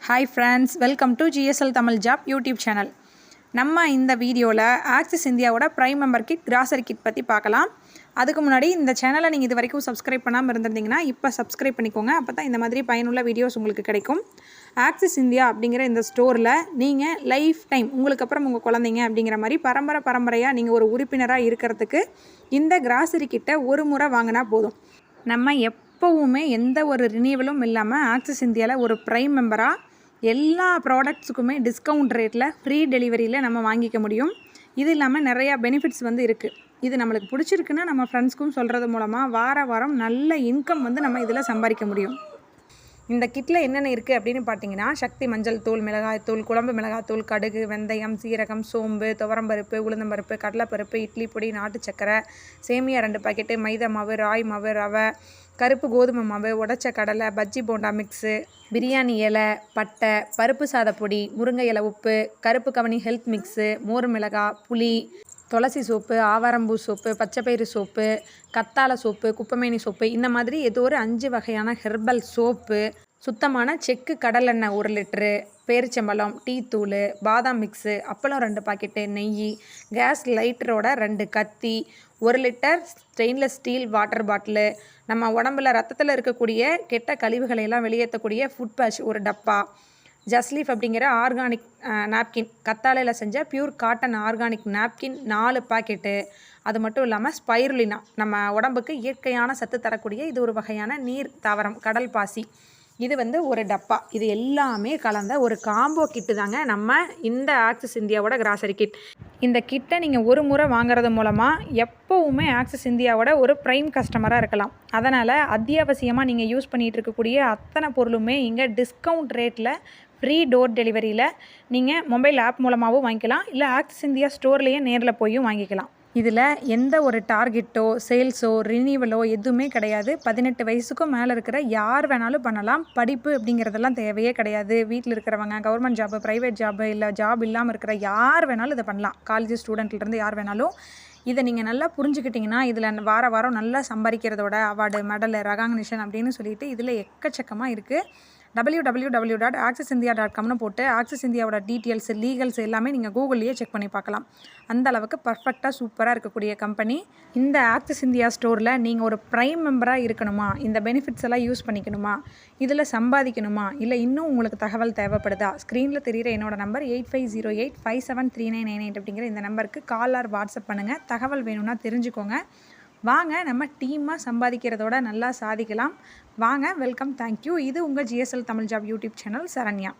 Hi friends, welcome to GSL Tamil job YouTube channel. நம்ம இந்த வீடியோவில் ஆக்சிஸ் இந்தியாவோட prime member kit grocery kit பற்றி பார்க்கலாம். அதுக்கு முன்னாடி இந்த சேனலை நீங்கள் இது வரைக்கும் சப்ஸ்கிரைப் பண்ணாமல் இருந்திருந்தீங்கன்னா இப்போ சப்ஸ்கிரைப் பண்ணிக்கோங்க. அப்போ தான் இந்த மாதிரி பயனுள்ள வீடியோஸ் உங்களுக்கு கிடைக்கும். ஆக்சிஸ் இந்தியா அப்படிங்கிற இந்த ஸ்டோரில் நீங்கள் லைஃப் டைம் உங்களுக்கு அப்புறம் உங்கள் குழந்தைங்க அப்படிங்கிற மாதிரி பரம்பரையாக நீங்கள் ஒரு உறுப்பினராக இருக்கிறதுக்கு இந்த கிராசரி கிட்டை ஒரு முறை வாங்கினா போதும். நம்ம எப்போவுமே எந்த ஒரு ரினியூவலும் இல்லாமல் ஆக்சிஸ் இந்தியாவில் ஒரு ப்ரைம் மெம்பராக எல்லா ப்ராடக்ட்ஸுக்குமே டிஸ்கவுண்ட் ரேட்டில் ஃப்ரீ டெலிவரியில் நம்ம வாங்கிக்க முடியும். இது இல்லாமல் நிறையா பெனிஃபிட்ஸ் இருக்குது. இது நம்மளுக்கு பிடிச்சிருக்குன்னா நம்ம ஃப்ரெண்ட்ஸ்க்கும் சொல்கிறது மூலமாக வாரம் நல்ல இன்கம் நம்ம இதில் சம்பாதிக்க முடியும். இந்த கிட்டில் என்னென்ன இருக்குது அப்படின்னு பார்த்தீங்கன்னா, சக்தி மஞ்சள் தூள், மிளகாய்த்தூள், குழம்பு மிளகாய்த்தூள், கடுகு, வெந்தயம், சீரகம், சோம்பு, துவரம்பருப்பு, உளுந்தம்பருப்பு, கடலைப்பருப்பு, இட்லி பொடி, நாட்டு சக்கரை, சேமியா 2 பாக்கெட்டு, மைதா மாவு, ராய் மாவு, ரவை, கருப்பு கோதுமை மாவு, உடைச்ச கடலை, பஜ்ஜி போண்டா மிக்ஸு, பிரியாணி இலை, பட்டை, பருப்பு சாதப்பொடி, முருங்கை இலை உப்பு, கருப்பு கவனி ஹெல்த் மிக்ஸு, மோர் மிளகாய், புளி, துளசி சோப்பு, ஆவாரம்பூ சோப்பு, பச்சைப்பயிறு சோப்பு, கத்தாழை சோப்பு, குப்பைமேனி சோப்பு, இந்த மாதிரி ஏதோ ஒரு 5 வகையான ஹெர்பல் சோப்பு, சுத்தமான செக்கு கடலெண்ணெய் 1 லிட்டரு, பேரிச்சம்பழம், டீ தூள், பாதாம் மிக்ஸு, அப்பளம் 2 பாக்கெட்டு, நெய், கேஸ் லைட்டரோட 2 கத்தி, 1 litre stainless steel water bottle, நம்ம உடம்புல ரத்தத்தில் இருக்கக்கூடிய கெட்ட கழிவுகளையெல்லாம் வெளியேற்றக்கூடிய ஃபுட் பேட்ச் 1 டப்பா, ஜஸ்லீஃப் அப்படிங்கிற ஆர்கானிக் நாப்கின், கத்தாழையில் செஞ்ச pure cotton organic napkin 4 packet. அது மட்டும் இல்லாமல் ஸ்பைருலினா, நம்ம உடம்புக்கு இயற்கையான சத்து தரக்கூடிய இது ஒரு வகையான நீர் தாவரம், கடல் பாசி, இது 1 டப்பா. இது எல்லாமே கலந்த ஒரு காம்போ கிட்டு தாங்க நம்ம இந்த ஆக்சிஸ் இந்தியாவோட கிராசரி கிட். இந்த கிட்டை நீங்கள் ஒரு முறை வாங்குறது மூலமாக எப்போவுமே ஆக்சிஸ் இந்தியாவோட ஒரு ப்ரைம் கஸ்டமராக இருக்கலாம். அதனால் அத்தியாவசியமாக நீங்கள் யூஸ் பண்ணிகிட்டு இருக்கக்கூடிய அத்தனை பொருளுமே இங்கே டிஸ்கவுண்ட் ரேட்டில் ஃப்ரீ டோர் டெலிவரியில் நீங்கள் மொபைல் ஆப் மூலமாகவும் வாங்கிக்கலாம், இல்லை ஆக்சிஸ் இந்தியா ஸ்டோர்லேயே நேரில் போயும் வாங்கிக்கலாம். இதில் எந்த ஒரு டார்கெட்டோ சேல்ஸோ ரினியூவலோ எதுவுமே கிடையாது. 18 வயசுக்கும் மேலே இருக்கிற யார் வேணாலும் பண்ணலாம். படிப்பு அப்படிங்கிறதெல்லாம் தேவையே கிடையாது. வீட்டில் இருக்கிறவங்க, கவர்மெண்ட் ஜாபு, ப்ரைவேட் ஜாபு, இல்லை ஜாப் இல்லாமல் இருக்கிற யார் வேணாலும் இதை பண்ணலாம். காலேஜ் ஸ்டூடெண்ட்லேருந்து யார் வேணாலும் இதை நீங்கள் நல்லா புரிஞ்சுக்கிட்டிங்கன்னா இதில் வாரம் நல்லா சம்பாதிக்கிறதோட அவார்டு, மெடல், ரெகக்னிஷன் அப்படின்னு சொல்லிட்டு இதில் எக்கச்சக்கமாக இருக்குது. www.axisindia.comனு போட்டு ஆக்சிஸ் இந்தியாவோட டீட்டெயில்ஸ், லீகல்ஸ் எல்லாமே நீங்கள் கூகுள்லேயே செக் பண்ணி பார்க்கலாம். அந்த அளவுக்கு பர்ஃபெக்டாக சூப்பராக இருக்கக்கூடிய கம்பெனி. இந்த ஆக்சிஸ் இந்தியா ஸ்டோரில் நீங்கள் ஒரு ப்ரைம் மெம்பராக இருக்கணுமா, இந்த பெனிஃபிட்ஸ் எல்லாம் யூஸ் பண்ணிக்கணுமா, இதில் சம்பாதிக்கணுமா, இல்லை இன்னும் உங்களுக்கு தகவல் தேவைப்படுதா, ஸ்க்ரீனில் தெரிகிற என்னோட நம்பர் 8508573998 அப்படிங்கிற இந்த நம்பருக்கு கால் ஆர் வாட்ஸ்அப் பண்ணுங்கள். தகவல் வேணும்னா தெரிஞ்சுக்கோங்க. வாங்க நம்ம டீமாக சம்பாதிக்கிறதோட நல்லா சாதிக்கலாம். வாங்க, வெல்கம், தேங்க்யூ. இது உங்கள் GSL Tamil job YouTube channel Saranya.